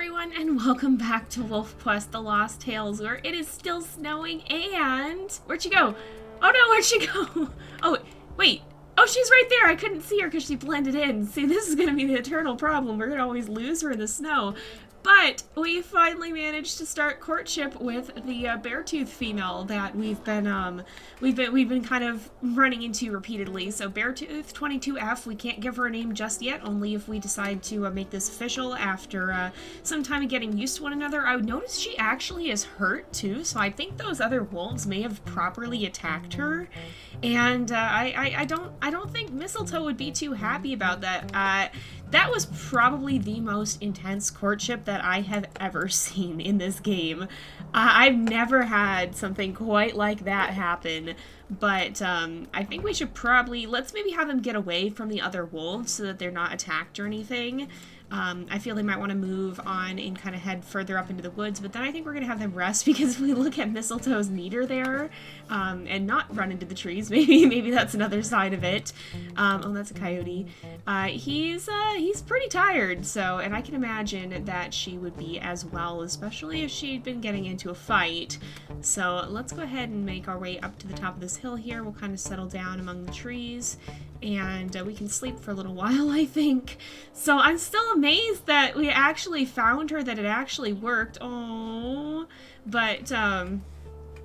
everyone, and welcome back to WolfQuest The Lost Tales, where it is still snowing and... Where'd she go? Oh no, where'd she go? Oh, wait. Oh, she's right there. I couldn't see her because she blended in. See, this is going to be the eternal problem. We're going to always lose her in the snow. But we finally managed to start courtship with the Beartooth female that we've been kind of running into repeatedly. So Beartooth 22F, we can't give her a name just yet, only if we decide to make this official after some time of getting used to one another. I would notice she actually is hurt too, so I think those other wolves may have properly attacked her. And I don't think Mistletoe would be too happy about that. That was probably the most intense courtship that I have ever seen in this game. I've never had something quite like that happen, but I think we should probably, let's maybe have them get away from the other wolves so that they're not attacked or anything. I feel they might want to move on and kind of head further up into the woods, but then I think we're going to have them rest because if we look at Mistletoe's meter there, and not run into the trees, maybe that's another side of it. Oh, that's a coyote. He's pretty tired, so, and I can imagine that she would be as well, especially if she'd been getting into a fight. So let's go ahead and make our way up to the top of this hill here. We'll kind of settle down among the trees, and we can sleep for a little while, I think. So I'm still amazed that we actually found her, that it actually worked. Oh, but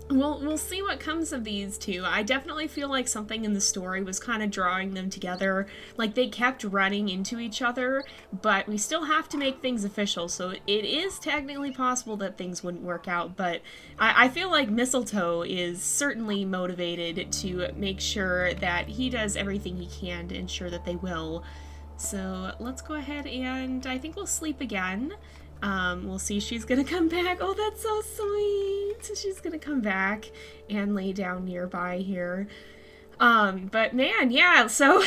we'll see what comes of these two. I definitely feel like something in the story was kind of drawing them together. Like, they kept running into each other, but we still have to make things official, so it is technically possible that things wouldn't work out, but I feel like Mistletoe is certainly motivated to make sure that he does everything he can to ensure that they will. So let's go ahead and I think we'll sleep again. We'll see, she's gonna come back. Oh, that's so sweet. She's gonna come back and lay down nearby here. But man, yeah, so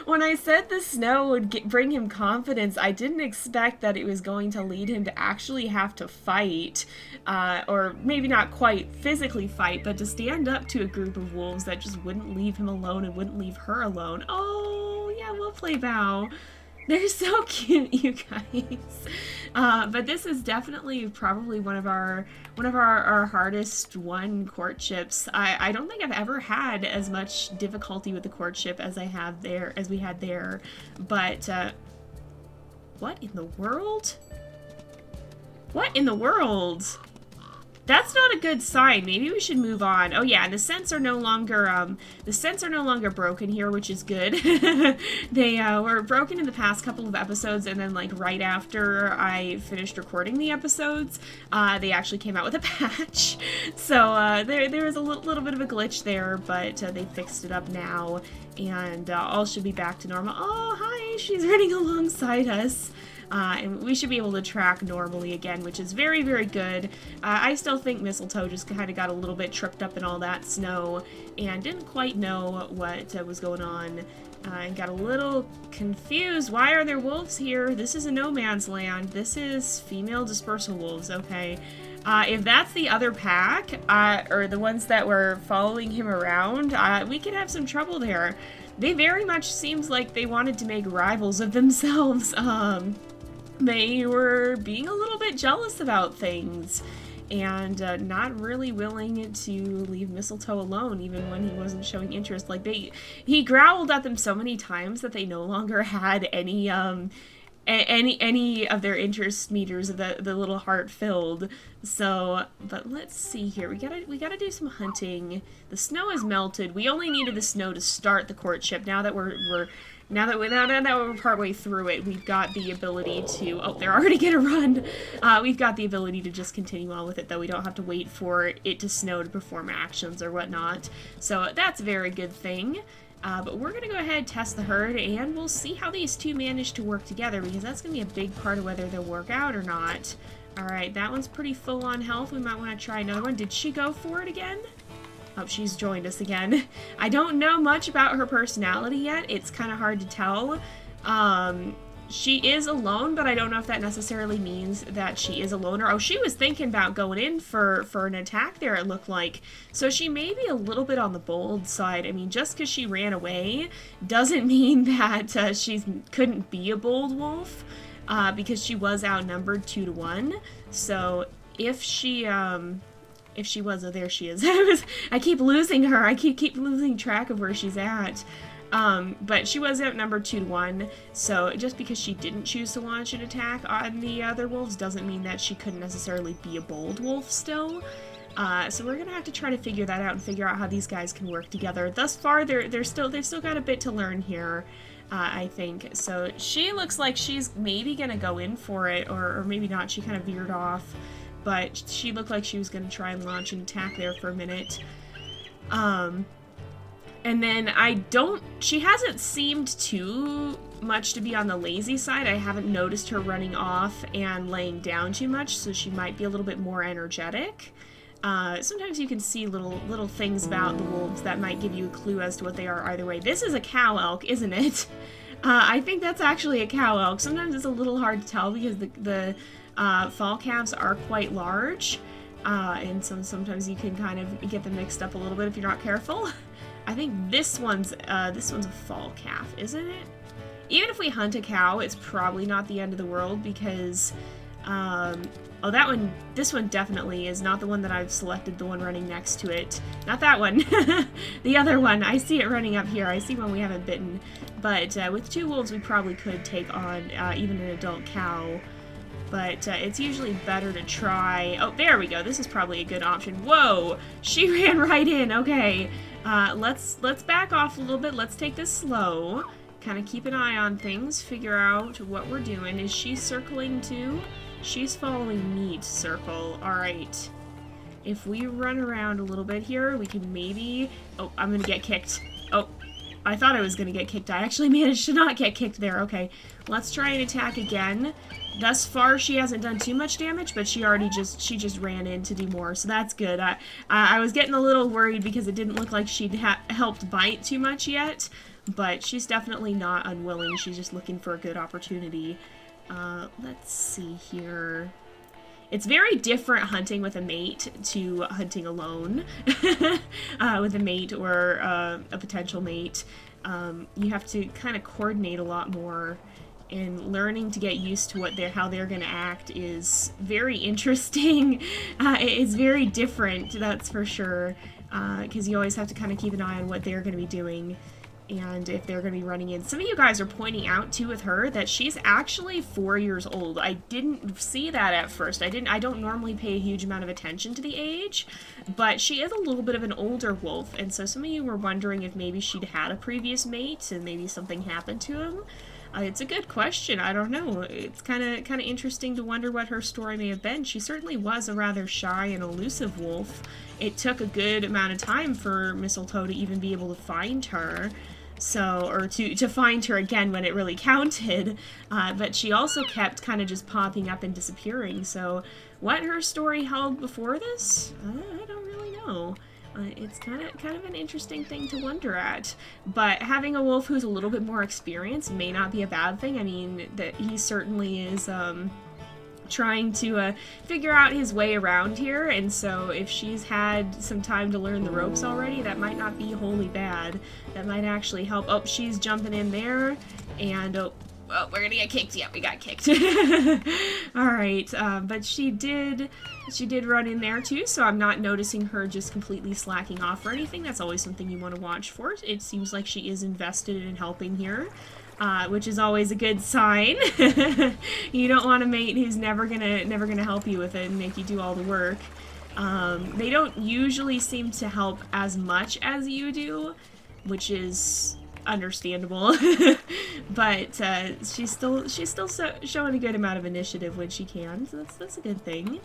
when I said the snow would bring him confidence, I didn't expect that it was going to lead him to actually have to fight, or maybe not quite physically fight, but to stand up to a group of wolves that just wouldn't leave him alone and wouldn't leave her alone. Oh, yeah, we'll play Bow. They're so cute, you guys. But this is definitely probably one of our hardest won courtships. I don't think I've ever had as much difficulty with the courtship as we had there. But what in the world? What in the world? That's not a good sign. Maybe we should move on. Oh yeah, and the scents are no longer broken here, which is good. They were broken in the past couple of episodes, and then like right after I finished recording the episodes, they actually came out with a patch. So there was a little bit of a glitch there, but they fixed it up now, and all should be back to normal. Oh, hi, she's running alongside us. And we should be able to track normally again, which is very, very good. I still think Mistletoe just kind of got a little bit tripped up in all that snow and didn't quite know what was going on, and got a little confused. Why are there wolves here? This is a no man's land. This is female dispersal wolves, okay. If that's the other pack, or the ones that were following him around, we could have some trouble there. They very much seems like they wanted to make rivals of themselves. They were being a little bit jealous about things and not really willing to leave Mistletoe alone even when he wasn't showing interest. Like, he growled at them so many times that they no longer had any of their interest meters of the little heart filled. So, but let's see here. We gotta do some hunting. The snow has melted. We only needed the snow to start the courtship. Now that we're partway through it, we've got the ability to, oh, they're already gonna run. We've got the ability to just continue on with it, though. We don't have to wait for it to snow to perform actions or whatnot. So that's a very good thing. But we're gonna go ahead and test the herd, and we'll see how these two manage to work together, because that's gonna be a big part of whether they'll work out or not. Alright, that one's pretty full on health. We might want to try another one. Did she go for it again? Oh, she's joined us again. I don't know much about her personality yet. It's kind of hard to tell. She is alone, but I don't know if that necessarily means that she is a loner. Oh, she was thinking about going in for an attack there, it looked like. So she may be a little bit on the bold side. I mean, just because she ran away doesn't mean that she couldn't be a bold wolf. because she was outnumbered 2-1. So if she was, oh, there she is. I keep losing her. I keep losing track of where she's at. But she was outnumbered 2-1, so just because she didn't choose to launch an attack on the other wolves doesn't mean that she couldn't necessarily be a bold wolf still. So we're gonna have to try to figure that out and figure out how these guys can work together. Thus far, they've still got a bit to learn here, I think. So she looks like she's maybe gonna go in for it, or maybe not. She kind of veered off, but she looked like she was gonna try and launch an attack there for a minute. And then she hasn't seemed too much to be on the lazy side. I haven't noticed her running off and laying down too much, so she might be a little bit more energetic. Sometimes you can see little things about the wolves that might give you a clue as to what they are either way. This is a cow elk, isn't it? I think that's actually a cow elk. Sometimes it's a little hard to tell because the fall calves are quite large, and sometimes you can kind of get them mixed up a little bit if you're not careful. I think this one's a fall calf, isn't it? Even if we hunt a cow, it's probably not the end of the world because, oh, this one definitely is not the one that I've selected, the one running next to it. Not that one. The other one. I see it running up here. I see one we haven't bitten. But with 2 wolves, we probably could take on even an adult cow. But it's usually better to try... Oh, there we go. This is probably a good option. Whoa! She ran right in. Okay. Let's back off a little bit. Let's take this slow. Kind of keep an eye on things. Figure out what we're doing. Is she circling too? She's following me to circle. Alright. If we run around a little bit here, we can maybe... Oh, I'm gonna get kicked. Oh, I thought I was gonna get kicked. I actually managed to not get kicked there. Okay. Let's try and attack again. Thus far, she hasn't done too much damage, but she just ran in to do more, so that's good. I was getting a little worried because it didn't look like she'd helped bite too much yet, but she's definitely not unwilling. She's just looking for a good opportunity. Let's see here. It's very different hunting with a mate to hunting alone with a mate or a potential mate. You have to kind of coordinate a lot more. And learning to get used to how they're going to act is very interesting. It's very different, that's for sure, because you always have to kind of keep an eye on what they're going to be doing and if they're going to be running in. Some of you guys are pointing out, too, with her that she's actually 4 years old. I didn't see that at first. I don't normally pay a huge amount of attention to the age, but she is a little bit of an older wolf, and so some of you were wondering if maybe she'd had a previous mate and maybe something happened to him. It's a good question. I don't know. It's kind of interesting to wonder what her story may have been. She certainly was a rather shy and elusive wolf. It took a good amount of time for Mistletoe to even be able to find her. Or to find her again when it really counted. But she also kept kind of just popping up and disappearing. So what her story held before this, I don't really know. It's kind of an interesting thing to wonder at. But having a wolf who's a little bit more experienced may not be a bad thing. I mean, that he certainly is trying to figure out his way around here, and so if she's had some time to learn the ropes already, that might not be wholly bad. That might actually help. Oh, she's jumping in there, and oh, we're gonna get kicked. Yeah, we got kicked. Alright, but she did run in there too, so I'm not noticing her just completely slacking off or anything. That's always something you want to watch for. It seems like she is invested in helping here, which is always a good sign. You don't want a mate who's never gonna help you with it and make you do all the work. They don't usually seem to help as much as you do, which is understandable. But she's still showing a good amount of initiative when she can, so that's a good thing.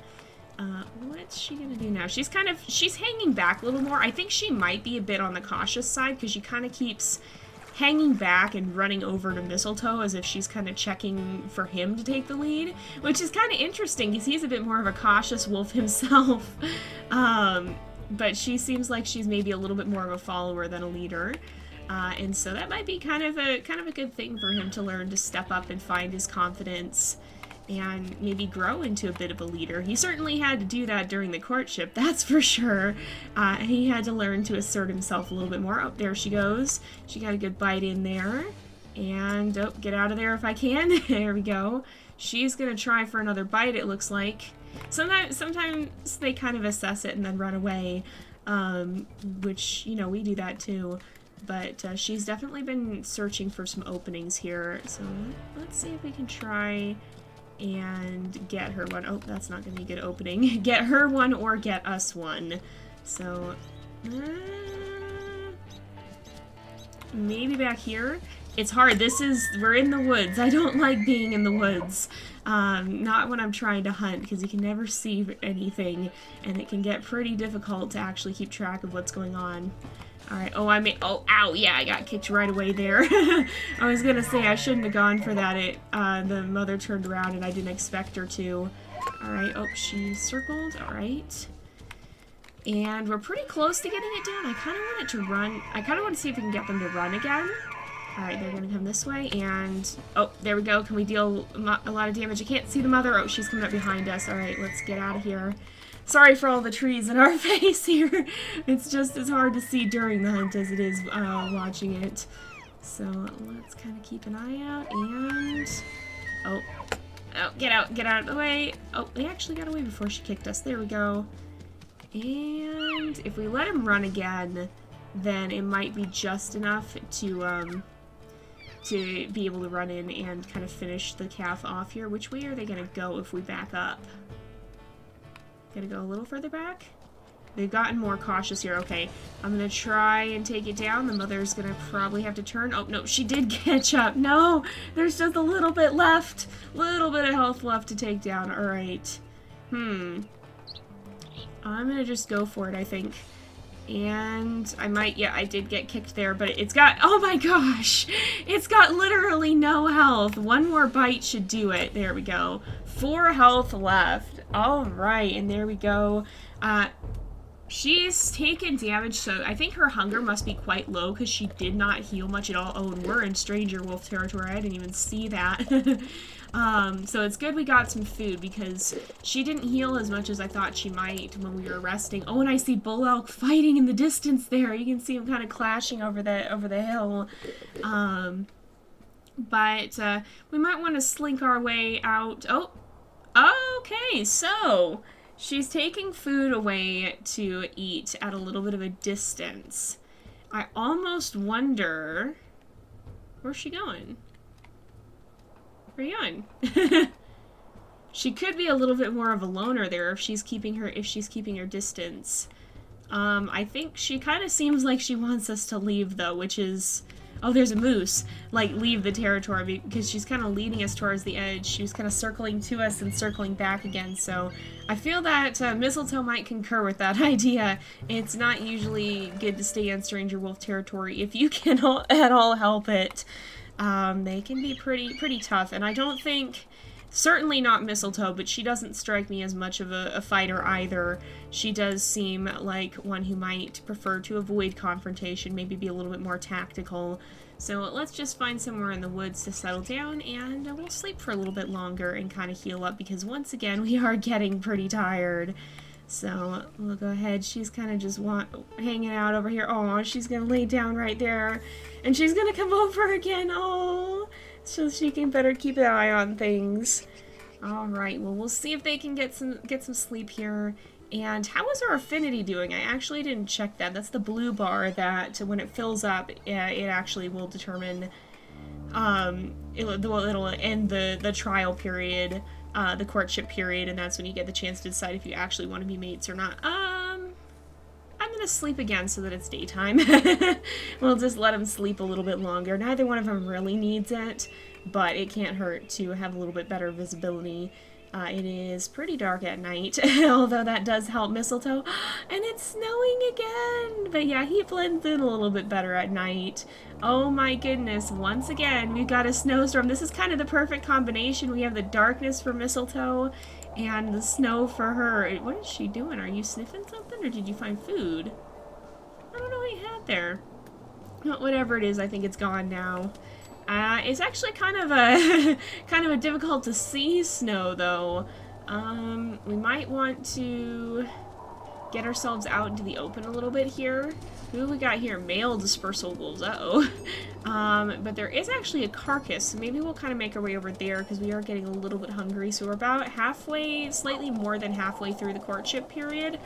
What's she gonna do now? She's hanging back a little more. I think she might be a bit on the cautious side because she kind of keeps hanging back and running over to Mistletoe as if she's kind of checking for him to take the lead, which is kind of interesting because he's a bit more of a cautious wolf himself. But she seems like she's maybe a little bit more of a follower than a leader. And so that might be kind of a good thing for him to learn to step up and find his confidence and maybe grow into a bit of a leader. He certainly had to do that during the courtship, that's for sure. He had to learn to assert himself a little bit more. Oh, there she goes. She got a good bite in there. And, oh, get out of there if I can. There we go. she's gonna try for another bite, it looks like. Sometimes they kind of assess it and then run away, which, you know, we do that too. But she's definitely been searching for some openings here. So let's see if we can try and get her one. Oh, that's not going to be a good opening. Get her one or get us one. So maybe back here. It's hard. We're in the woods. I don't like being in the woods. Not when I'm trying to hunt, because you can never see anything, and it can get pretty difficult to actually keep track of what's going on. Alright, oh, ow, yeah, I got kicked right away there. I was gonna say I shouldn't have gone for that. The mother turned around and I didn't expect her to. Alright, oh, she circled, alright. And we're pretty close to getting it down. I kind of want it to run. I kind of want to see if we can get them to run again. Alright, they're gonna come this way, and... oh, there we go. Can we deal a lot of damage? I can't see the mother. Oh, she's coming up behind us. Alright, let's get out of here. Sorry for all the trees in our face here. It's just as hard to see during the hunt as it is watching it. So let's kind of keep an eye out, and... oh, get out of the way. Oh, they actually got away before she kicked us. There we go. And if we let him run again, then it might be just enough to be able to run in and kind of finish the calf off here. Which way are they going to go if we back up? Gonna go a little further back? They've gotten more cautious here. Okay, I'm gonna try and take it down. The mother's gonna probably have to turn. Oh, no, she did catch up. No, there's just a little bit left. Little bit of health left to take down. Alright. I'm gonna just go for it, I think. And I might, yeah, I did get kicked there, but it's got, oh my gosh! It's got literally no health. One more bite should do it. There we go. 4 health left. Alright, and there we go. She's taken damage, so I think her hunger must be quite low because she did not heal much at all. Oh, and we're in stranger wolf territory. I didn't even see that. So it's good we got some food because she didn't heal as much as I thought she might when we were resting. Oh, and I see bull elk fighting in the distance there. You can see them kind of clashing over the hill. But we might want to slink our way out. Oh, okay, so she's taking food away to eat at a little bit of a distance. I almost wonder... where's she going? Where are you going? She could be a little bit more of a loner there if she's keeping her distance. I think she kind of seems like she wants us to leave though, which is... oh, there's a moose. Like, leave the territory, because she's kind of leading us towards the edge. She was kind of circling to us and circling back again, so I feel that Mistletoe might concur with that idea. It's not usually good to stay in stranger wolf territory if you can at all help it. They can be pretty tough, and I don't think... certainly not Mistletoe, but she doesn't strike me as much of a fighter either. She does seem like one who might prefer to avoid confrontation, maybe be a little bit more tactical. So let's just find somewhere in the woods to settle down, and we'll sleep for a little bit longer and kind of heal up, because once again, we are getting pretty tired. So we'll go ahead. She's kind of just hanging out over here. Oh, she's going to lay down right there, and she's going to come over again. Oh, so she can better keep an eye on things. Alright, well, we'll see if they can get some sleep here. And how is our affinity doing? I actually didn't check that. That's the blue bar that when it fills up, it actually will determine, it'll end the trial period, the courtship period, and that's when you get the chance to decide if you actually want to be mates or not. I'm gonna sleep again so that it's daytime. We'll just let them sleep a little bit longer. Neither one of them really needs it, but it can't hurt to have a little bit better visibility. It is pretty dark at night, although that does help Mistletoe. And it's snowing again! But yeah, he blends in a little bit better at night. Oh my goodness, once again, we've got a snowstorm. This is kind of the perfect combination. We have the darkness for Mistletoe and the snow for her. What is she doing? Are you sniffing something, or did you find food? I don't know what you had there. Well, whatever it is, I think it's gone now. It's actually kind of a difficult to see snow though. We might want to get ourselves out into the open a little bit here. Who we got here? Male dispersal wolves. Uh-oh. But there is actually a carcass, so maybe we'll kind of make our way over there because we are getting a little bit hungry. So we're about halfway, slightly more than halfway through the courtship period.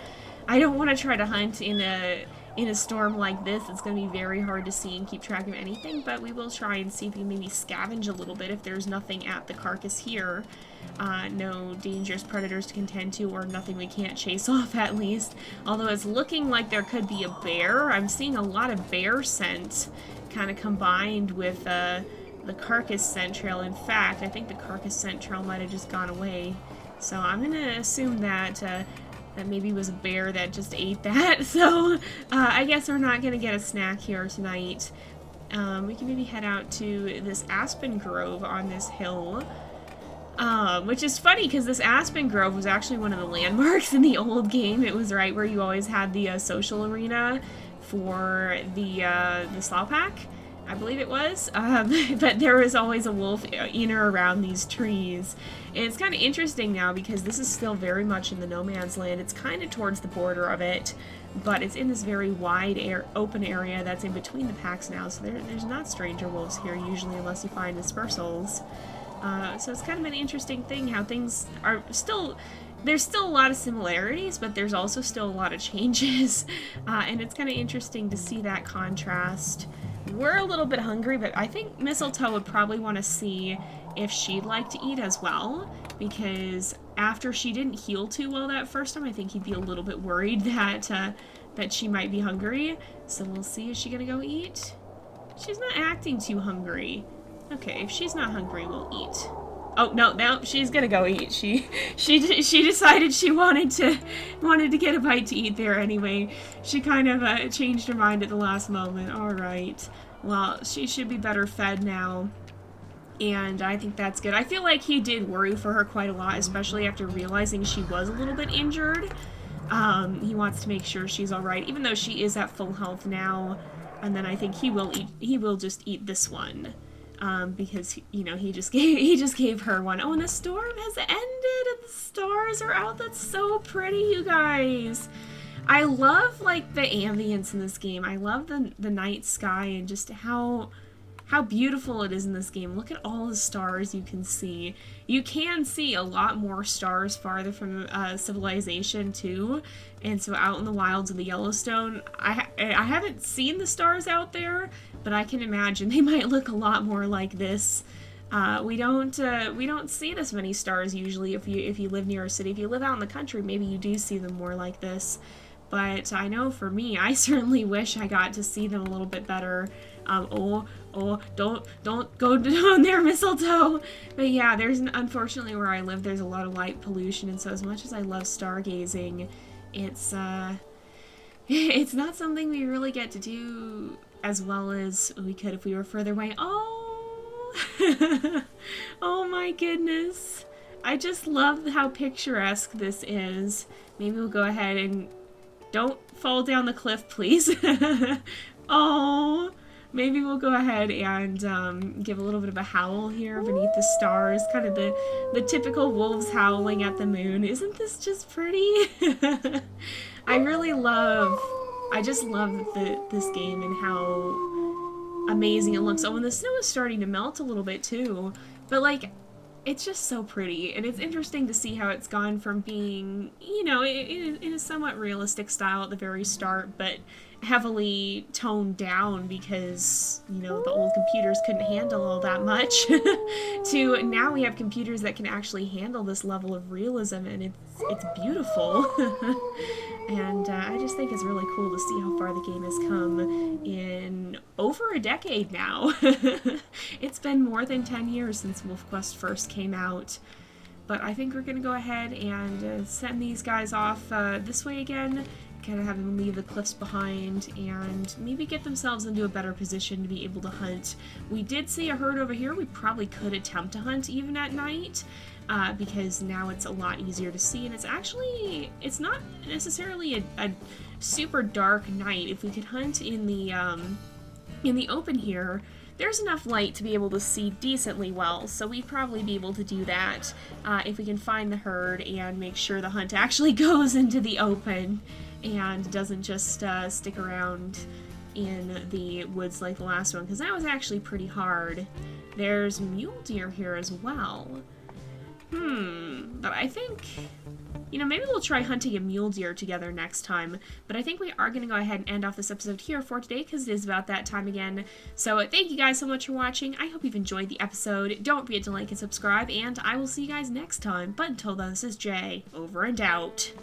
I don't want to try to hunt in a storm like this. It's going to be very hard to see and keep track of anything, but we will try and see if we can maybe scavenge a little bit if there's nothing at the carcass here. No dangerous predators to contend to, or nothing we can't chase off at least. Although it's looking like there could be a bear. I'm seeing a lot of bear scent kind of combined with the carcass scent trail. In fact, I think the carcass scent trail might have just gone away. So I'm going to assume that that maybe it was a bear that just ate that. So I guess we're not going to get a snack here tonight. We can maybe head out to this aspen grove on this hill. Which is funny because this aspen grove was actually one of the landmarks in the old game. It was right where you always had the social arena for the Slowpack, I believe it was. But there was always a wolf in or around these trees. And it's kind of interesting now because this is still very much in the no man's land. It's kind of towards the border of it, but it's in this very wide open area that's in between the packs now. So there's not stranger wolves here usually unless you find dispersals. So it's kind of an interesting thing how things are still, there's still a lot of similarities, but there's also still a lot of changes. And it's kind of interesting to see that contrast. We're a little bit hungry, but I think Mistletoe would probably want to see if she'd like to eat as well, because after she didn't heal too well that first time, I think he'd be a little bit worried that she might be hungry. So we'll see. Is she gonna go eat? She's not acting too hungry. Okay, if she's not hungry, we'll eat. Oh, no, she's gonna go eat. She decided she wanted to get a bite to eat there anyway. She kind of changed her mind at the last moment. All right. Well, she should be better fed now. And I think that's good. I feel like he did worry for her quite a lot, especially after realizing she was a little bit injured. He wants to make sure she's all right, even though she is at full health now. And then I think he will just eat this one. Because, you know, he just gave her one. Oh, and the storm has ended and the stars are out. That's so pretty, you guys. I love, like, the ambience in this game. I love the night sky and just how beautiful it is in this game. Look at all the stars you can see. You can see a lot more stars farther from civilization too. And so out in the wilds of the Yellowstone, I haven't seen the stars out there, but I can imagine they might look a lot more like this. We don't see this many stars usually if you live near a city. If you live out in the country, maybe you do see them more like this. But I know for me, I certainly wish I got to see them a little bit better. Oh, don't go down there, Mistletoe. But yeah, unfortunately where I live, there's a lot of light pollution, and so as much as I love stargazing, it's not something we really get to do as well as we could if we were further away. Oh, oh my goodness. I just love how picturesque this is. Maybe we'll go ahead and don't fall down the cliff, please. Oh, maybe we'll go ahead and give a little bit of a howl here beneath the stars. Kind of the typical wolves howling at the moon. Isn't this just pretty? I just love this game and how amazing it looks. Oh, and the snow is starting to melt a little bit too. But like, it's just so pretty, and it's interesting to see how it's gone from being, you know, in a somewhat realistic style at the very start, but heavily toned down because, you know, the old computers couldn't handle all that much, to now we have computers that can actually handle this level of realism, and it's beautiful. And I just think it's really cool to see how far the game has come in over a decade now. It's been more than 10 years since WolfQuest first came out. But I think we're going to go ahead and send these guys off this way again, kind of have them leave the cliffs behind, and maybe get themselves into a better position to be able to hunt. We did see a herd over here. We probably could attempt to hunt even at night. Because now it's a lot easier to see, and it's not necessarily a super dark night. If we could hunt in the open here, there's enough light to be able to see decently well, so we'd probably be able to do that if we can find the herd and make sure the hunt actually goes into the open. and doesn't just stick around in the woods like the last one, because that was actually pretty hard. There's mule deer here as well. But I think, you know, maybe we'll try hunting a mule deer together next time. But I think we are going to go ahead and end off this episode here for today, because it is about that time again. So thank you guys so much for watching. I hope you've enjoyed the episode. Don't forget to like and subscribe, and I will see you guys next time. But until then, this is Jay, over and out.